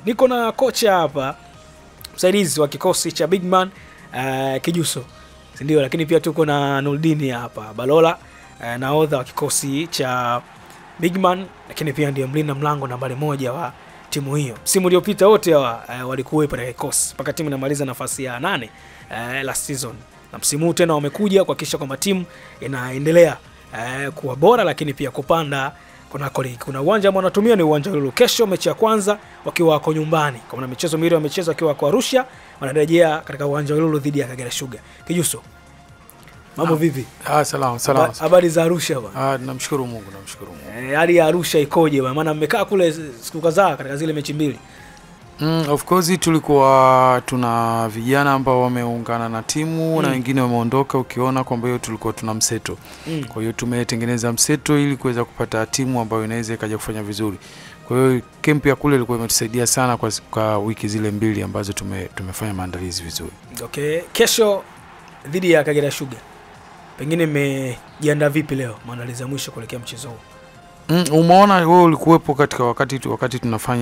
Niko na kocha hapa, msaidizi wa kikosi cha Bigman Kijuso, ndio, lakini pia tuko na Nuldini hapa Balola, nahodha wa kikosi cha Bigman, lakini pia ndiye mlinda mlango nambari 1 wa timu hiyo. Msimu uliopita wote hawa walikuwa katika kikosi mpaka timu inamaliza nafasi ya 8 last season. Na msimu huu tena wamekuja kuhakikisha kwamba timu inaendelea kuwa bora, lakini pia kupanda kuna uwanja ambao wanatumia ni uwanja Lulu. Kesho mechi ya kwanza wakiwa wako nyumbani. Kwa maana michezo miwili wamecheza wakiwa kwa Arusha, wanarejea katika uwanja Lulu dhidi ya Kagera Sugar. Kijuso, mambo vipi? Salama. Habari za Arusha bwana? Namshukuru Mungu. Hali ya Arusha ikoje bwana? Maana mmekaa kule siku kadhaa katika zile mechi mbili. Of course tulikuwa tuna vijana ambao wameungana na timu na wengine wameondoka, ukiona kwamba hiyo tulikuwa tuna mseto. Kwa hiyo tumetengeneza mseto ili kuweza kupata timu ambayo inaweza ikaja kufanya vizuri. Kwa hiyo camp ya kule ilikuwa imetusaidia sana kwa wiki zile mbili ambazo tumefanya maandalizi vizuri. Okay, kesho dhidi ya Kagera Sugar. Pengine mmejiandaa vipi leo maandalizi ya mwisho kuelekea mchezo huu? Umeona wewe ulikuwepo katika wakati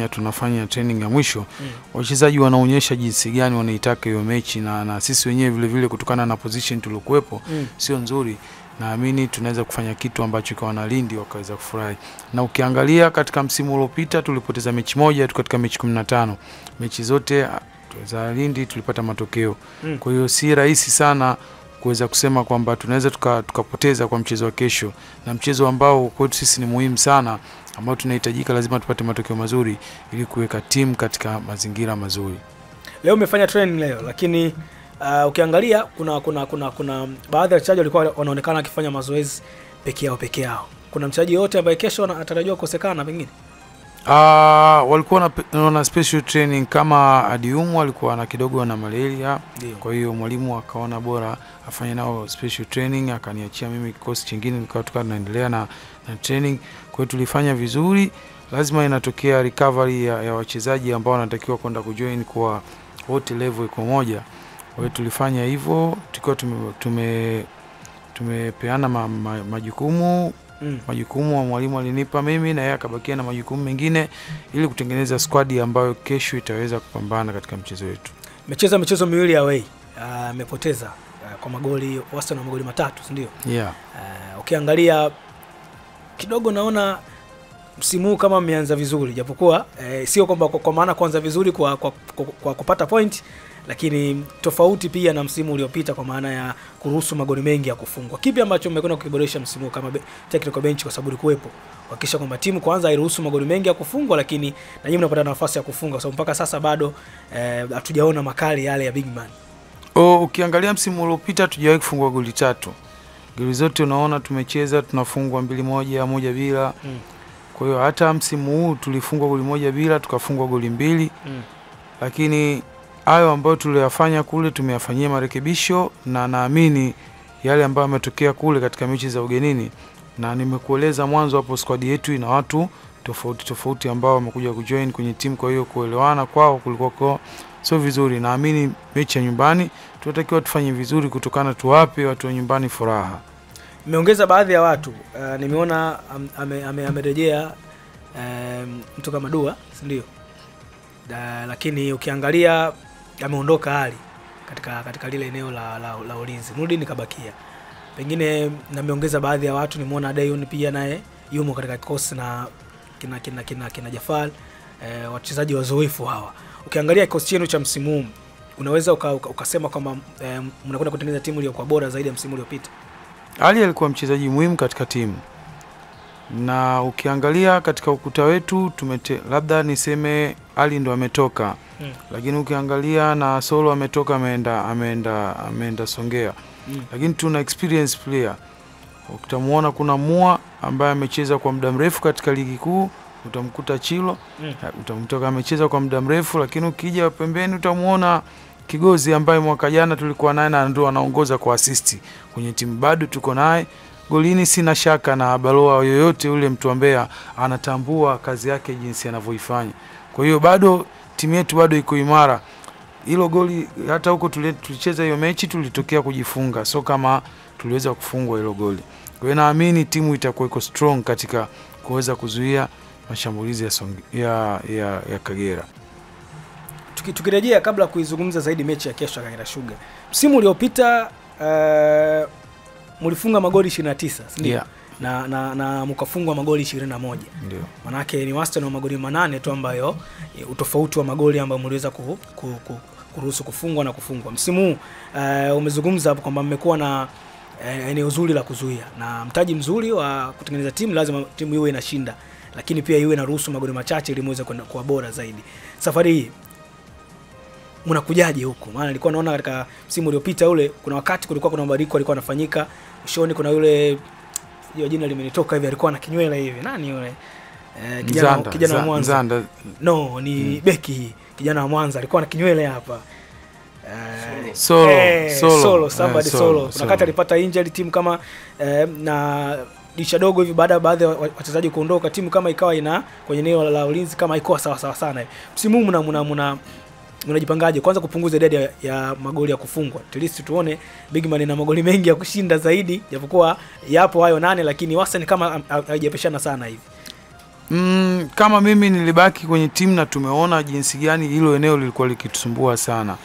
tunafanya training ya mwisho. Wachezaji wanaonyesha jinsi gani wanaitaka hiyo mechi na sisi wenyewe vile vile kutokana na position tulikuwepo sio nzuri. Naamini tunaweza kufanya kitu ambacho kwa Wanalindi wakaweza kufurahi. Na ukiangalia katika msimu uliopita tulipoteza mechi moja tu katika mechi 15. Mechi zote za Lindi tulipata matokeo. Kwa hiyo si rahisi sana kuweza kusema kwamba tunaweza tukapoteza kwa mchezo wa kesho, na mchezo ambao kwetu sisi ni muhimu sana, ambao tunahitajika lazima tupate matokeo mazuri ili kuweka timu katika mazingira mazuri. Leo umefanya training leo, lakini ukiangalia kuna baadhi ya wachezaji walikuwa wanaonekana wakifanya mazoezi peke yao. Kuna mchezaji yote ambaye kesho anatarajiwa kukosekana pengine? Walikuwa na special training kama Adiumu alikuwa na kidogo na malaria. Kwa hiyo mwalimu akaona bora afanye nao special training, akaniachia mimi kikosi kingine nikawa tunaendelea na training. Kwa hiyo tulifanya vizuri. Lazima inatokea recovery ya wachezaji ambao wanatakiwa kwenda kujoin kwa wote level iko moja. Kwa hiyo tulifanya hivyo, tukiwa tumepeana majukumu. Majukumu wa mwalimu alinipa mimi na yeye akabakia na majukumu mengine ili kutengeneza squad ambayo kesho itaweza kupambana katika mchezo wetu. Mecheza michezo miwili away. Amepoteza kwa magoli wastani wa magoli 3, si ndio? Yeah. Ukiangalia kidogo naona msimu kama mmeanza vizuri, japokuwa sio kwamba kwa maana kuanza vizuri kwa kupata point, lakini tofauti pia na msimu uliopita kwa maana ya kuruhusu magoli mengi ya kufungwa. Kipi ambacho mmekwenda kukiboresha msimu kama technical bench, kwa sababu kuwepo kuhakikisha kwamba timu kwanza hairuhusu magoli mengi ya kufungwa, lakini na nyinyi mnapata nafasi ya kufunga, kwa sababu mpaka sasa bado hatujaona makali yale ya Bigman? Ukiangalia msimu uliopita hatujawahi kufungwa goli 3. Goli zote unaona tumecheza tunafungwa 2-1, 1-0. Kwa hiyo hata msimu huu tulifungwa goli 1-0, tukafungwa goli 2. Lakini hayo ambayo tuliyafanya kule tumeyafanyia marekebisho, na naamini yale ambayo yametokea kule katika mechi za ugenini, na nimekueleza mwanzo hapo squad yetu ina watu tofauti ambao wamekuja kujoin kwenye timu. Kwa hiyo kuelewana kwao kulikuwa sio vizuri. Naamini mechi ya nyumbani tunatakiwa tufanye vizuri kutokana tuwape watu wa nyumbani furaha. Nimeongeza baadhi ya watu, nimeona amerejea mtu kama Dua, si ndio? Lakini ukiangalia ameondoka Ali katika lile eneo la ulinzi. Nuldini kabakia. Pengine nameongeza baadhi ya watu, nimeona Dayun pia naye yumo katika kikosi na kina Jafal, wachezaji wazoefu hawa. Ukiangalia kikosi chenu cha msimu huu, unaweza ukasema kwamba mnakwenda kutengeneza timu iliyokuwa bora zaidi ya msimu uliopita? Ali alikuwa mchezaji muhimu katika timu. Na ukiangalia katika ukuta wetu labda niseme Ali ndo ametoka. Lakini ukiangalia na Solo ametoka ameenda Songea. Lakini tuna experience player. Utamuona kuna Mua ambaye amecheza kwa muda mrefu katika ligi kuu, utamkuta Chilo, utamkuta amecheza kwa muda mrefu. Lakini ukija pembeni utamuona Kigozi ambaye mwaka jana tulikuwa naye na ndio anaongoza kwa assist kwenye timu, bado tuko naye. Golini sina shaka na Baloa yoyote yule mtu ambaye anatambua kazi yake jinsi anavyoifanya. Kwa hiyo bado timu yetu bado iko imara. Hilo goli hata huko tulicheza hiyo mechi tulitokea kujifunga, so kama tuliweza kufungwa hilo goli. Kwa hiyo naamini timu itakuwa iko strong katika kuweza kuzuia mashambulizi ya Kagera. tukirejea kabla kuizungumza zaidi mechi ya kesho Kagera Sugar. Msimu uliopita mlifunga magoli 29, si ndio? Na mkafungwa magoli 21. Ndio. Maana yake ni wastani wa magoli 8 tu ambayo utofauti wa magoli ambayo mliweza kuruhusu kufungwa na kufungwa. Msimu umezungumza hapo kwamba mmekuwa na eneo zuri la kuzuia na mtaji mzuri wa kutengeneza timu, lazima timu iwe inashinda, lakini pia iwe inaruhusu magoli machache ili muweze kuwa bora zaidi. Safari hii mnakujaje huko? Maana nilikuwa naona katika msimu uliopita ule kuna wakati kulikuwa kuna mabadiliko alikuwa anafanyika. Mwishoni kuna yule jina limenitoka hivi, alikuwa na kinywele hivi. Nani yule? Kijana wa Mwanza. No, ni beki kijana wa Mwanza alikuwa na kinywele hapa. Solo. Kuna wakati alipata injury timu kama na disha dogo hivi, baada baadhi ya wachezaji kuondoka, timu kama ikawa ina kwenye eneo la ulinzi kama haikuwa sawa sana hivi. Msimu huu mnajipangaje kwanza kupunguza idadi ya magoli ya kufungwa? At least tuone Bigman ina magoli mengi ya kushinda zaidi, japokuwa yapo hayo 8, lakini wastani kama haijapishana sana hivi. Kama mimi nilibaki kwenye timu na tumeona jinsi gani hilo eneo lilikuwa likitusumbua sana.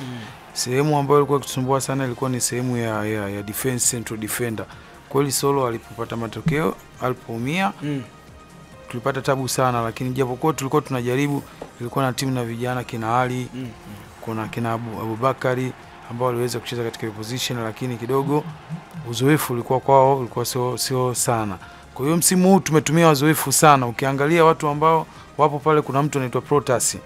Sehemu ambayo ilikuwa ikitusumbua sana ilikuwa ni sehemu ya defense, central defender. Kweli Solo alipopata matokeo, alipoumia, tulipata tabu sana, lakini japokuwa tulikuwa tunajaribu, ilikuwa na timu na vijana kina Ali, kuna kina Abubakari ambao waliweza kucheza katika position, lakini kidogo uzoefu ulikuwa kwao ulikuwa sio sana. Kwa hiyo msimu huu tumetumia wazoefu sana. Ukiangalia watu ambao wapo pale, kuna mtu anaitwa Protas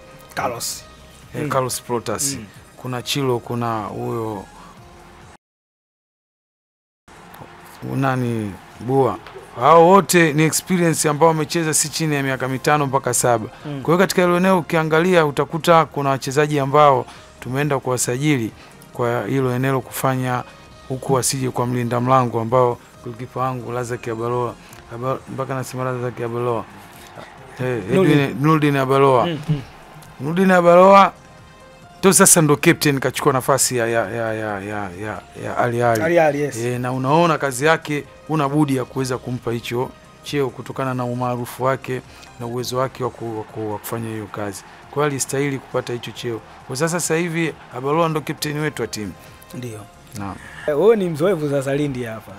Carlos Protas, kuna Chilo, kuna huyo nani Bua. Hao wote ni experience ambao wamecheza si chini ya miaka 5 mpaka 7. Kwa hiyo katika hilo eneo ukiangalia utakuta kuna wachezaji ambao tumeenda kuwasajili kwa hilo eneo kufanya huku wasije kwa mlinda mlango ambao goalkeeper wangu Lazaki Abaloa, mpaka nasema Lazaki Abaloa, Nurdin Abaloa. Nurdin Abaloa to sasa ndo captain, kachukua nafasi ya Ali. Yes. Na unaona kazi yake, una budi ya kuweza kumpa hicho cheo kutokana na umaarufu wake na uwezo wake wa kufanya hiyo kazi. Kwa hiyo alistahili kupata hicho cheo. Kwa sasa hivi Abaloa ndo captain wetu wa timu. Ndio. Naam. Wewe ni mzoefu sasa Lindi hapa.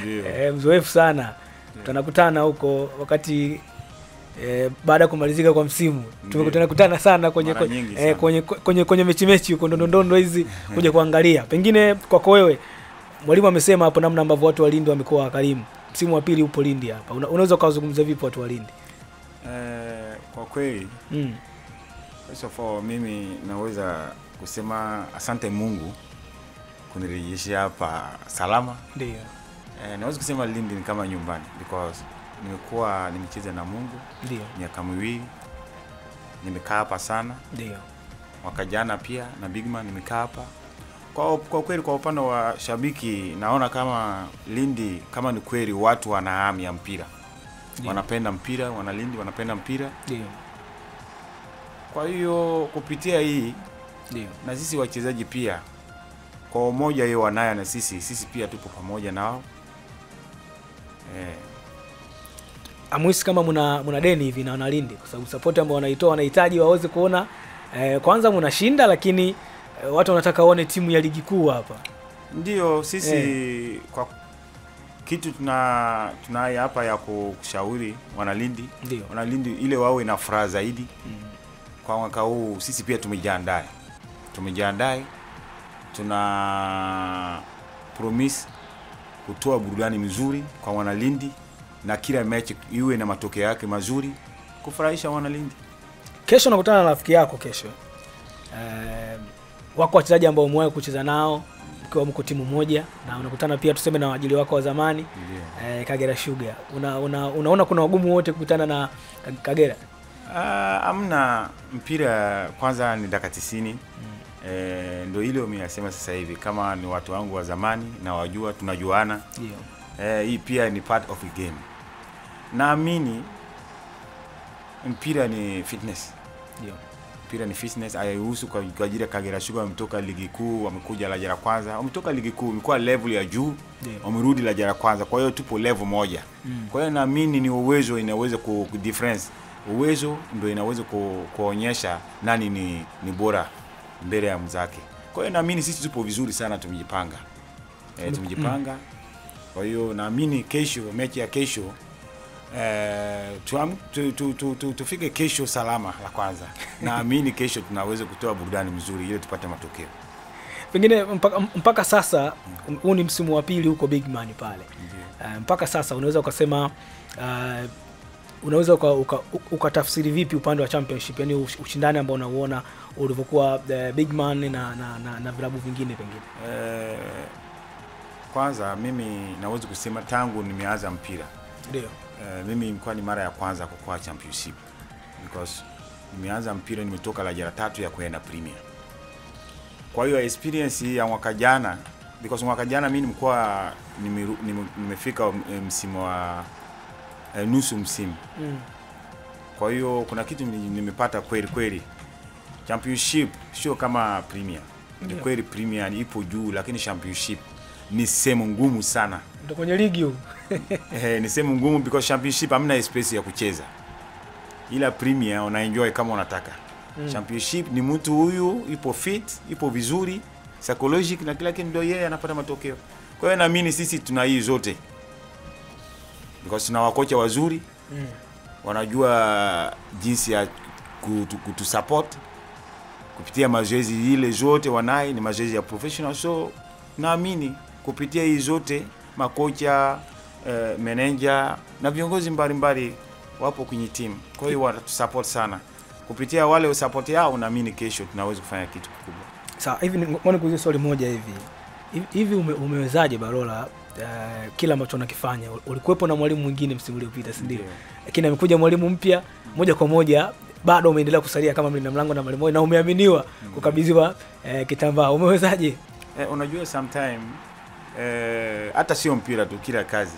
Ndio. Mzoefu sana. Tunakutana huko wakati baada ya kumalizika kwa msimu. Tumekutana sana kwenye mechi huko ndondo hizi kuja kuangalia. Pengine kwako wewe, mwalimu amesema hapo namna ambavyo watu wa Lindi wamekuwa wakarimu. Msimu wa pili upo Lindi hapa. Unaweza kuzungumza vipi watu wa Lindi? Kwa kweli first of all mimi naweza kusema asante Mungu kunirejeshia hapa salama. Ndio. Naweza kusema Lindi ni kama nyumbani because nimecheza na Mungu. Ndio. Miaka 2 nimekaa hapa sana. Ndio. Mwaka jana pia na Bigman nimekaa hapa. Kwa kweli kwa upande wa shabiki naona kama Lindi kama ni kweli watu wana hamu ya mpira. Dio. Wanapenda mpira, Lindi wanapenda mpira. Ndio. Kwa hiyo kupitia hii ndio na sisi wachezaji pia kwa umoja hiyo wanayo, na sisi pia tupo pamoja nao. Amuisi kama muna deni hivi na Wanalindi, kwa sababu support ambao wanaitoa wanahitaji waweze kuona kwanza mnashinda, lakini watu wanataka waone timu ya ligi kuu hapa. Ndio sisi kwa kitu tunaye hapa ya kushauri Wanalindi. Wanalindi ile wawe na furaha zaidi. Kwa mwaka huu sisi pia tumejiandaa. Tuna promise kutoa burudani mzuri kwa Wanalindi na kila mechi iwe na matokeo yake mazuri kufurahisha Wanalindi. Kesho nakutana na rafiki yako kesho. Wako wachezaji ambao umewahi kucheza nao mkiwa mko timu moja, na unakutana pia tuseme na waajili wako wa zamani Kagera Sugar. Unaona kuna ugumu wote kukutana na Kagera? Amna, mpira kwanza ni dakika 90. Ndio ile mimi nasema sasa hivi kama ni watu wangu wa zamani na wajua tunajuana. Hii pia ni part of the game. Naamini mpira ni fitness. Mpira ni fitness. Haihusu kwa ajili ya Kagera Sugar wametoka ligi kuu, wamekuja daraja la kwanza. Wametoka ligi kuu, imekuwa level ya juu, wamerudi daraja la kwanza. Kwa hiyo tupo level moja. Kwa hiyo naamini ni uwezo inaweza ku difference uwezo ndio inaweza kuonyesha nani ni bora mbele ya mzake. Kwa hiyo naamini sisi tupo vizuri sana, tumejipanga. Tumejipanga. Kwa hiyo naamini kesho, mechi ya kesho tufike kesho salama la kwanza. Naamini kesho tunaweza kutoa burudani mzuri ili tupate matokeo. Pengine mpaka sasa huu ni msimu wa pili huko Big Man pale. Mpaka sasa unaweza ukasema unaweza ukatafsiri vipi upande wa championship, yani ushindani ambao unauona ulivyokuwa Big Man na vilabu vingine pengine? Kwanza mimi naweza kusema tangu nimeanza mpira. Ndio. Mimi ilikuwa ni mara ya kwanza kwa championship because nimeanza mpira nimetoka daraja 3 ya kwenda Premier. Kwa hiyo experience ya mwaka jana, because mwaka jana mimi nilikuwa nimefika msimu wa nusu msimu. Kwa hiyo kuna kitu nimepata kweli. Championship sio kama Premier. Ni kweli Premier ipo juu, lakini championship ni sehemu ngumu sana. Ndio kwenye ligi huko. Ni sehemu ngumu because championship hamna space ya kucheza. Ila Premier una enjoy kama unataka. Championship ni mtu huyu ipo fit, ipo vizuri, psychological na kila kitu, ndio yeye anapata matokeo. Kwa hiyo naamini sisi tuna hii zote. Because tuna wakocha wazuri. Wanajua jinsi ya kutusupport kupitia mazoezi ile zote wanaye, ni mazoezi ya professional. So naamini kupitia hii zote makocha, manager na viongozi mbalimbali wapo kwenye team. Kwa hiyo watatusupport sana. Kupitia wale support yao naamini kesho tunaweza kufanya kitu kikubwa. Sawa, hivi ngoja kuuliza swali moja hivi. Hivi umewezaje Balola kila ambacho unakifanya? Ulikuwepo na mwalimu mwingine msimu uliopita, si ndio? Lakini amekuja mwalimu mpya, moja kwa moja bado umeendelea kusalia kama mlinda mlango na mwalimu na umeaminiwa kukabidhiwa kitambaa. Umewezaje? Unajua sometime hata sio mpira tu, kila kazi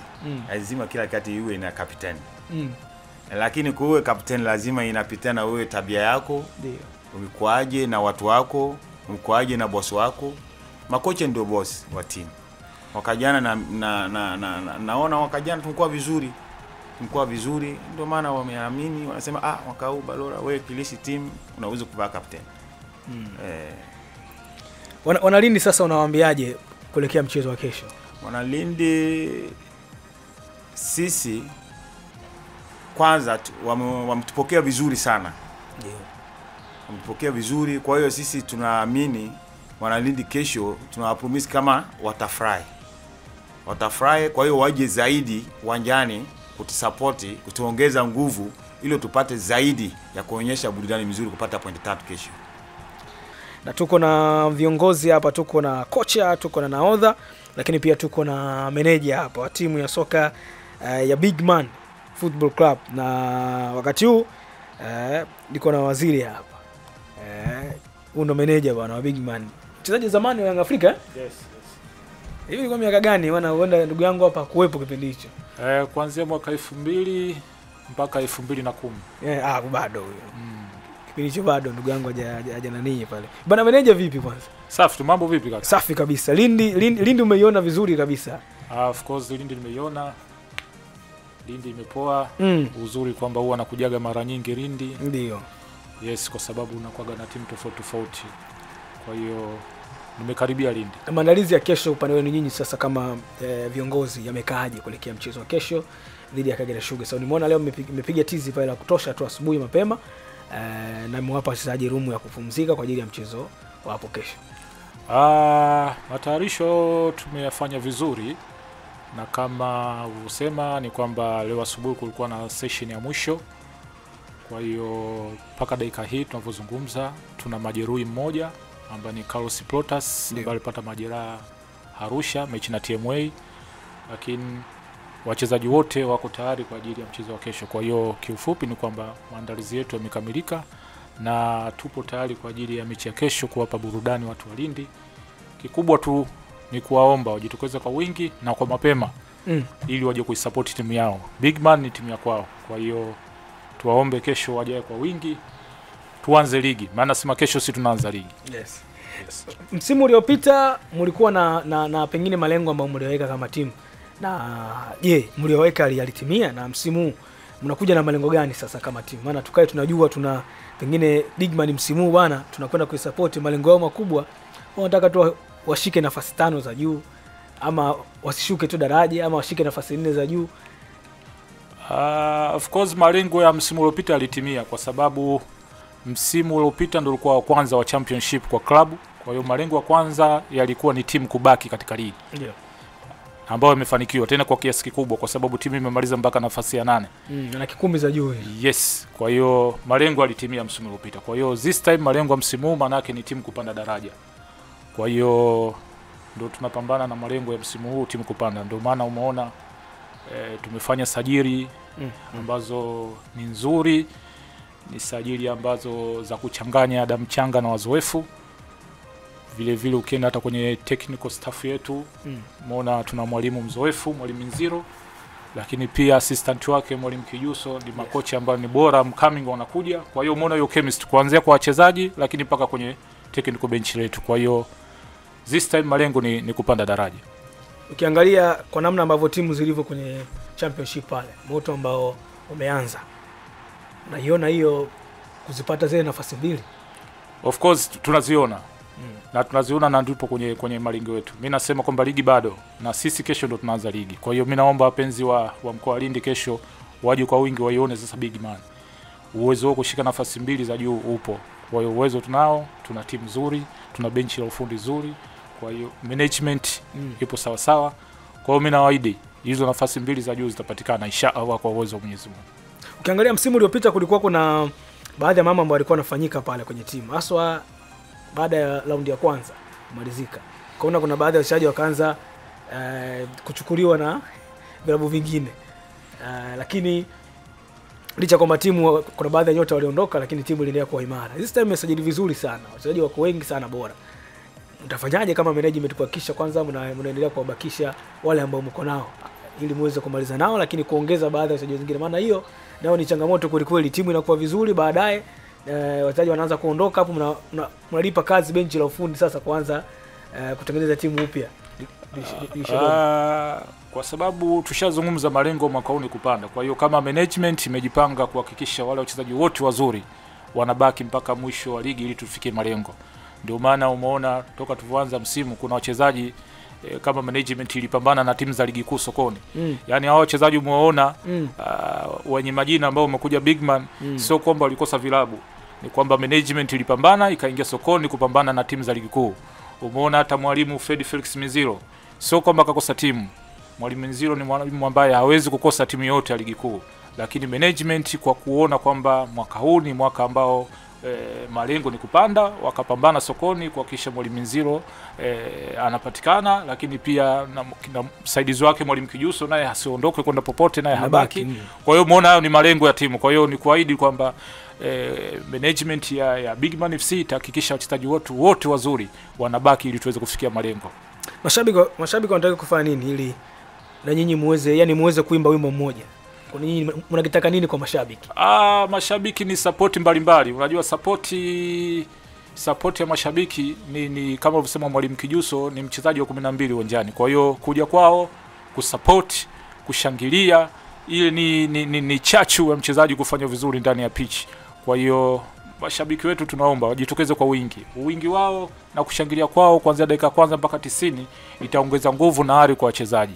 lazima kila kati iwe na kapitani. Lakini kuwe kapitani lazima inapitana wewe tabia yako. Ndio. Umekuaje na watu wako, umekuaje na boss wako. Makocha ndio boss wa timu. Wakajana naona wakajana tulikuwa vizuri. Tulikuwa vizuri, ndio maana wameamini, wanasema mwaka huu Balola wewe kilishi team unaweza kuwa captain. Wanalindi sasa unawaambiaje kuelekea mchezo wa kesho? Wanalindi sisi kwanza wametupokea vizuri sana. Ndio. Wametupokea vizuri, kwa hiyo sisi tunaamini Wanalindi kesho tunawapromise kama watafurahi. Watafurahi, kwa hiyo waje zaidi uwanjani kutusupport, kutuongeza nguvu ili tupate zaidi ya kuonyesha burudani mzuri, kupata point 3 kesho. Na tuko na viongozi hapa, tuko na kocha, tuko na nahodha, lakini pia tuko na meneja hapa wa timu ya soka ya Big Man Football Club, na wakati huu niko na waziri hapa. Huyu ndo meneja bwana wa Big Man. Mchezaji zamani wa Young Africa? Yes. Hivi ni kwa miaka gani bwana uenda ndugu yangu hapa kuwepo kipindi hicho? Kuanzia mwaka 2000 mpaka 2010. Bado huyo. Kipindi hicho bado ndugu yangu haja nani pale. Bwana meneja vipi kwanza? Safi tu, mambo vipi kaka? Safi kabisa. Lindi umeiona vizuri kabisa. Of course Lindi nimeiona. Lindi imepoa. Uzuri kwamba huwa anakujaga mara nyingi Lindi. Ndio. Yes, kwa sababu unakuaga na timu tofauti. Kwa hiyo nimekaribia Lindi. Maandalizi ya kesho upande wenu nyinyi sasa kama viongozi yamekaaje kuelekea mchezo wa kesho dhidi ya Kagera Sugar? So nimeona leo mmepiga tizi pale la kutosha tu asubuhi mapema na mwapa wachezaji room ya kupumzika kwa ajili ya mchezo wa hapo kesho. Matayarisho tumeyafanya vizuri, na kama usema ni kwamba leo asubuhi kulikuwa na session ya mwisho. Kwa hiyo mpaka dakika hii tunavyozungumza tuna majeruhi mmoja ambaye ni Carlos Plotas ambaye alipata majeraha Arusha mechi na TMA, lakini wachezaji wote wako tayari kwa ajili ya mchezo wa kesho. Kwa hiyo kiufupi ni kwamba maandalizi yetu yamekamilika na tupo tayari kwa ajili ya mechi ya kesho kuwapa burudani watu wa Lindi. Kikubwa tu ni kuwaomba wajitokeze kwa wingi na kwa mapema ili waje kuisupport timu yao. Big Man ni timu ya kwao. Kwa hiyo tuwaombe kesho waje kwa wingi tuanze ligi. Maana sema kesho si tunaanza ligi. Yes. Msimu uliopita mlikuwa na pengine malengo ambayo mliweka kama timu. Na mliweka yalitimia, na msimu mnakuja na malengo gani sasa kama timu? Maana tukae tunajua tuna pengine Bigman msimu huu bwana tunakwenda kuisupport, malengo yao makubwa wanataka tu washike nafasi 5 za juu ama wasishuke tu daraja ama washike nafasi 4 za juu. Of course malengo ya msimu uliopita yalitimia kwa sababu msimu uliopita ndio ulikuwa wa kwanza wa championship kwa klabu. Kwa hiyo malengo ya kwanza yalikuwa ni timu kubaki katika ligi. Ndio. Ambayo imefanikiwa tena kwa kiasi kikubwa kwa sababu timu imemaliza mpaka nafasi ya 8. Na kikumbi za juu. Yes. Kwa hiyo malengo yalitimia msimu uliopita. Kwa hiyo this time malengo ya msimu huu maana yake ni timu kupanda daraja. Kwa hiyo ndio tunapambana na malengo ya msimu huu timu kupanda. Ndio maana umeona tumefanya sajili ambazo ni nzuri, ni sajili ambazo za kuchanganya damu changa na wazoefu. Vile vile ukienda hata kwenye technical staff yetu umeona tuna mwalimu mzoefu, mwalimu Nziro, lakini pia assistant wake mwalimu Kijuso, ni makocha ambao ni bora mcoming wanakuja. Kwa hiyo umeona hiyo chemistry kuanzia kwa wachezaji lakini mpaka kwenye technical bench letu. Kwa hiyo this time malengo ni kupanda daraja. Ukiangalia kwa namna ambavyo timu zilivyo kwenye championship pale, moto ambao umeanza, unaiona hiyo kuzipata zile nafasi 2? Of course tunaziona. Na tunaziona na ndipo kwenye malengo yetu. Mimi nasema kwamba ligi bado na sisi kesho ndo tunaanza ligi. Kwa hiyo mimi naomba wapenzi wa mkoa wa Lindi kesho waje kwa wingi waione sasa Bigman. Uwezo wa kushika nafasi 2 za juu upo. Kwa hiyo uwezo tunao, tuna timu nzuri, tuna benchi la ufundi nzuri. Kwa hiyo management ipo sawa sawa. Kwa hiyo mimi nawaahidi hizo nafasi 2 za juu zitapatikana inshallah kwa uwezo wa Mwenyezi Mungu. Ukiangalia msimu uliopita kulikuwa kuna baadhi ya mambo ambayo yalikuwa yanafanyika pale kwenye timu. Haswa baada ya raundi ya kwanza kumalizika. Kuna baadhi ya wachezaji wakaanza kuchukuliwa na vilabu vingine. Lakini licha kwamba timu kuna baadhi ya nyota waliondoka lakini timu iliendelea kuwa imara. This time imesajili vizuri sana. Wachezaji wako wengi sana bora. Mtafanyaje kama management kuhakikisha kwanza mnaendelea kuwabakisha wale ambao mko nao ili muweze kumaliza nao lakini kuongeza baadhi ya wachezaji wengine? Maana hiyo nao ni changamoto kweli. Timu inakuwa vizuri baadaye wachezaji wanaanza kuondoka, hapo mnalipa kazi benchi la ufundi sasa kuanza kutengeneza timu upya. Kwa sababu tushazungumza malengo mwaka huu ni kupanda. Kwa hiyo kama management imejipanga kuhakikisha wale wachezaji wote wazuri wanabaki mpaka mwisho wa ligi ili tufikie malengo. Ndio maana umeona toka tuanza msimu kuna wachezaji kama management ilipambana na timu za ligi kuu sokoni. Yaani hao wachezaji umeona wenye majina ambao wamekuja Bigman sio kwamba walikosa vilabu. Ni kwamba management ilipambana ikaingia sokoni kupambana na timu za ligi kuu. Umeona hata mwalimu Fred Felix Miziro sio kwamba akakosa timu. Mwalimu Miziro ni mwalimu ambaye hawezi kukosa timu yote ya ligi kuu. Lakini management kwa kuona kwamba mwaka huu ni mwaka ambao malengo ni kupanda, wakapambana sokoni kuhakikisha mwalimu Nziro anapatikana, lakini pia na msaidizi wake mwalimu Kijuso naye asiondoke kwenda popote, naye habaki. Kwa hiyo umeona hayo ni malengo ya timu. Kwa hiyo ni kuahidi kwamba management ya Bigman FC itahakikisha wachezaji wote wazuri wanabaki ili tuweze kufikia malengo. Mashabiki wanataka kufanya nini ili na nyinyi muweze kuimba wimbo mmoja? Kwa nini mnakitaka nini kwa mashabiki? Mashabiki ni support mbalimbali. Unajua support ya mashabiki ni kama ulivyosema mwalimu Kijuso ni mchezaji wa 12 uwanjani. Kwa hiyo kuja kwao kusupport, kushangilia ili ni chachu ya mchezaji kufanya vizuri ndani ya pitch. Kwa hiyo mashabiki wetu tunaomba wajitokeze kwa wingi. Wingi wao na kushangilia kwao kuanzia dakika kwanza mpaka 90 itaongeza nguvu na ari kwa wachezaji.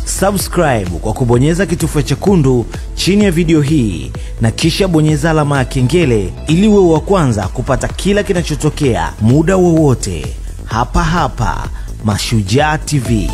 Subscribe kwa kubonyeza kitufe chekundu chini ya video hii na kisha bonyeza alama ya kengele ili uwe wa kwanza kupata kila kinachotokea muda wowote hapa Mashujaa TV.